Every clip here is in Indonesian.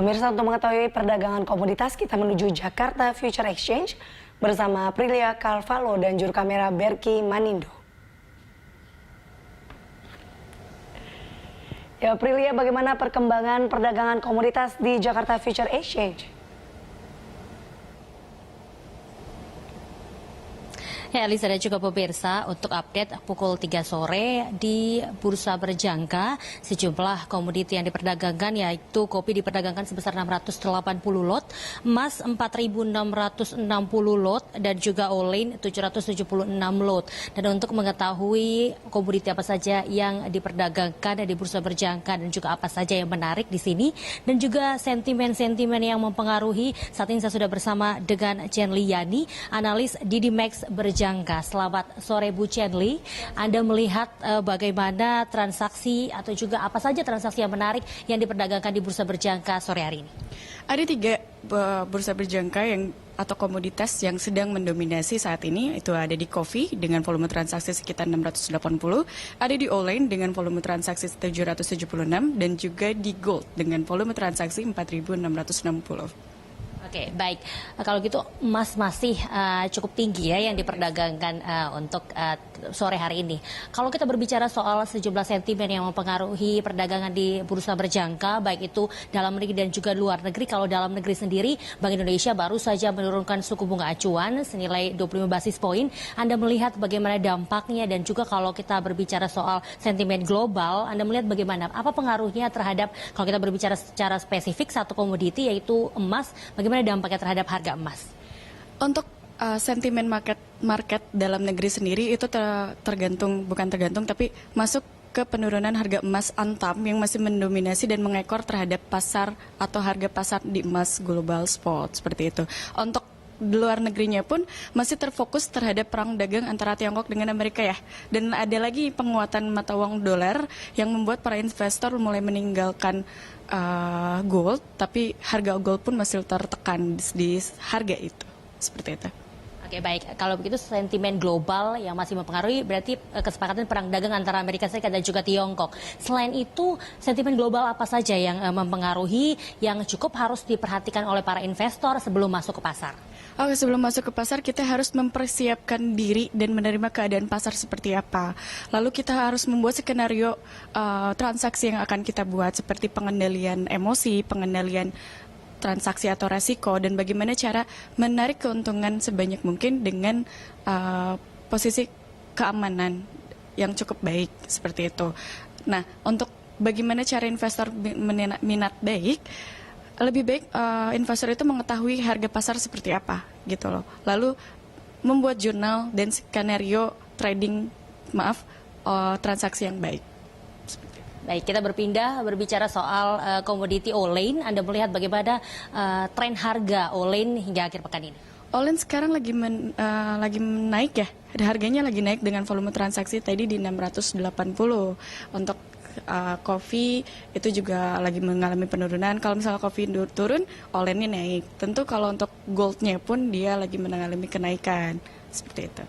Pemirsa, untuk mengetahui perdagangan komoditas, kita menuju Jakarta Future Exchange bersama Aprilia Carvalho dan juru kamera Berky Manindo. Ya, Aprilia, bagaimana perkembangan perdagangan komoditas di Jakarta Future Exchange? Ya, Elisa dan juga pemirsa, untuk update pukul 3 sore di Bursa Berjangka, sejumlah komoditi yang diperdagangkan yaitu kopi diperdagangkan sebesar 680 lot, emas 4.660 lot, dan juga olain 776 lot. Dan untuk mengetahui komoditi apa saja yang diperdagangkan di Bursa Berjangka dan juga apa saja yang menarik di sini, dan juga sentimen-sentimen yang mempengaruhi, saat ini saya sudah bersama dengan Chen Liyani, analis Didimex Berjangka. Selamat sore Bu Chenli, Anda melihat bagaimana transaksi atau juga apa saja transaksi yang menarik yang diperdagangkan di Bursa Berjangka sore hari ini? Ada 3 bursa berjangka atau komoditas yang sedang mendominasi saat ini. Itu ada di kopi dengan volume transaksi sekitar 680, ada di olain dengan volume transaksi 776, dan juga di gold dengan volume transaksi 4.660. Oke, baik. Kalau gitu emas masih cukup tinggi ya yang diperdagangkan untuk sore hari ini. Kalau kita berbicara soal sejumlah sentimen yang mempengaruhi perdagangan di Bursa Berjangka, baik itu dalam negeri dan juga luar negeri. Kalau dalam negeri sendiri, Bank Indonesia baru saja menurunkan suku bunga acuan senilai 25 basis poin. Anda melihat bagaimana dampaknya, dan juga kalau kita berbicara soal sentimen global, Anda melihat bagaimana, apa pengaruhnya terhadap, kalau kita berbicara secara spesifik satu komoditi yaitu emas, bagaimana dampaknya terhadap harga emas? Untuk sentimen market dalam negeri sendiri itu bukan tergantung tapi masuk ke penurunan harga emas Antam yang masih mendominasi dan mengekor terhadap pasar atau harga pasar di emas global spot seperti itu. Untuk di luar negerinya pun masih terfokus terhadap perang dagang antara Tiongkok dengan Amerika ya. Dan ada lagi penguatan mata uang dolar yang membuat para investor mulai meninggalkan gold, tapi harga gold pun masih tertekan di harga itu. Seperti itu. Oke, baik. Kalau begitu sentimen global yang masih mempengaruhi berarti kesepakatan perang dagang antara Amerika Serikat dan juga Tiongkok. Selain itu, sentimen global apa saja yang mempengaruhi, yang cukup harus diperhatikan oleh para investor sebelum masuk ke pasar? Oke, sebelum masuk ke pasar kita harus mempersiapkan diri dan menerima keadaan pasar seperti apa. Lalu kita harus membuat skenario transaksi yang akan kita buat, seperti pengendalian emosi, pengendalian transaksi atau resiko, dan bagaimana cara menarik keuntungan sebanyak mungkin dengan posisi keamanan yang cukup baik seperti itu. Nah, untuk bagaimana cara investor minat baik, lebih baik investor itu mengetahui harga pasar seperti apa gitu loh. Lalu membuat jurnal dan skenario trading transaksi yang baik. Baik, kita berbicara soal komoditi olain. Anda melihat bagaimana tren harga olain hingga akhir pekan ini? Olain sekarang lagi naik ya. Harganya lagi naik dengan volume transaksi tadi di 680. Untuk kopi itu juga lagi mengalami penurunan. Kalau misalnya kopi turun, olainnya naik. Tentu kalau untuk goldnya pun dia lagi mengalami kenaikan. Seperti itu.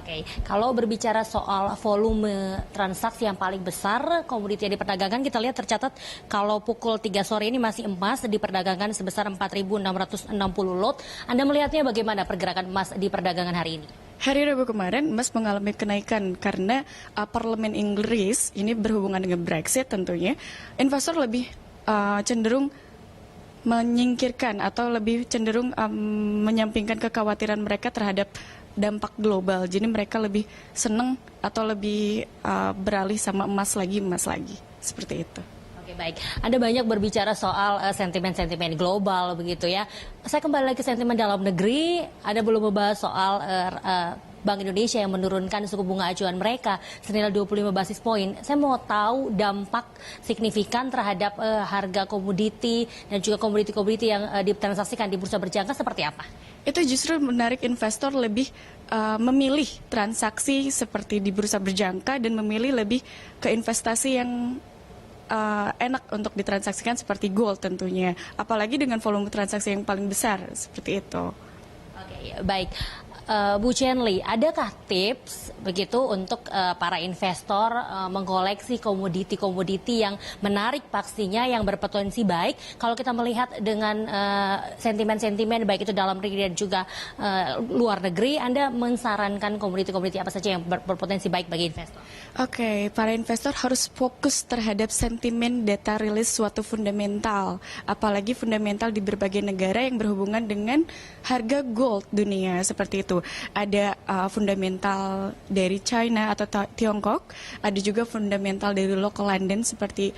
Oke, kalau berbicara soal volume transaksi yang paling besar komoditi yang diperdagangkan, kita lihat tercatat kalau pukul 3 sore ini masih emas diperdagangkan sebesar 4.660 lot. Anda melihatnya bagaimana pergerakan emas di perdagangan hari ini? Hari Rabu kemarin emas mengalami kenaikan karena parlemen Inggris ini berhubungan dengan Brexit tentunya. Investor lebih cenderung menyingkirkan atau lebih cenderung menyampingkan kekhawatiran mereka terhadap dampak global. Jadi mereka lebih senang atau lebih beralih sama emas lagi seperti itu. Oke, baik. Anda banyak berbicara soal sentimen-sentimen global begitu ya. Saya kembali lagi ke sentimen dalam negeri. Anda belum membahas soal Bank Indonesia yang menurunkan suku bunga acuan mereka senilai 25 basis poin. Saya mau tahu dampak signifikan terhadap harga komoditi dan juga komoditi-komoditi yang ditransaksikan di Bursa Berjangka seperti apa? Itu justru menarik investor lebih memilih transaksi seperti di Bursa Berjangka dan memilih lebih ke investasi yang enak untuk ditransaksikan seperti gold tentunya. Apalagi dengan volume transaksi yang paling besar seperti itu. Oke, baik. Bu Chenli, adakah tips begitu untuk para investor mengkoleksi komoditi-komoditi yang menarik pastinya, yang berpotensi baik? Kalau kita melihat dengan sentimen-sentimen baik itu dalam negeri dan juga luar negeri, Anda mensarankan komoditi-komoditi apa saja yang berpotensi baik bagi investor? Oke, para investor harus fokus terhadap sentimen data rilis suatu fundamental, apalagi fundamental di berbagai negara yang berhubungan dengan harga gold dunia seperti itu. Ada fundamental dari China atau Tiongkok, ada juga fundamental dari local London seperti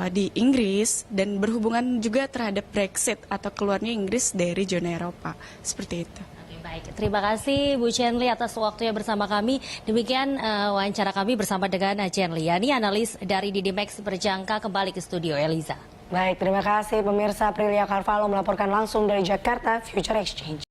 di Inggris, dan berhubungan juga terhadap Brexit atau keluarnya Inggris dari zona Eropa, seperti itu. Baik, terima kasih Bu Chenli atas waktunya bersama kami. Demikian wawancara kami bersama dengan Chenli Yani, analis dari Didimex Berjangka, kembali ke studio Eliza. Baik, terima kasih pemirsa. Prilia Carvalho melaporkan langsung dari Jakarta Future Exchange.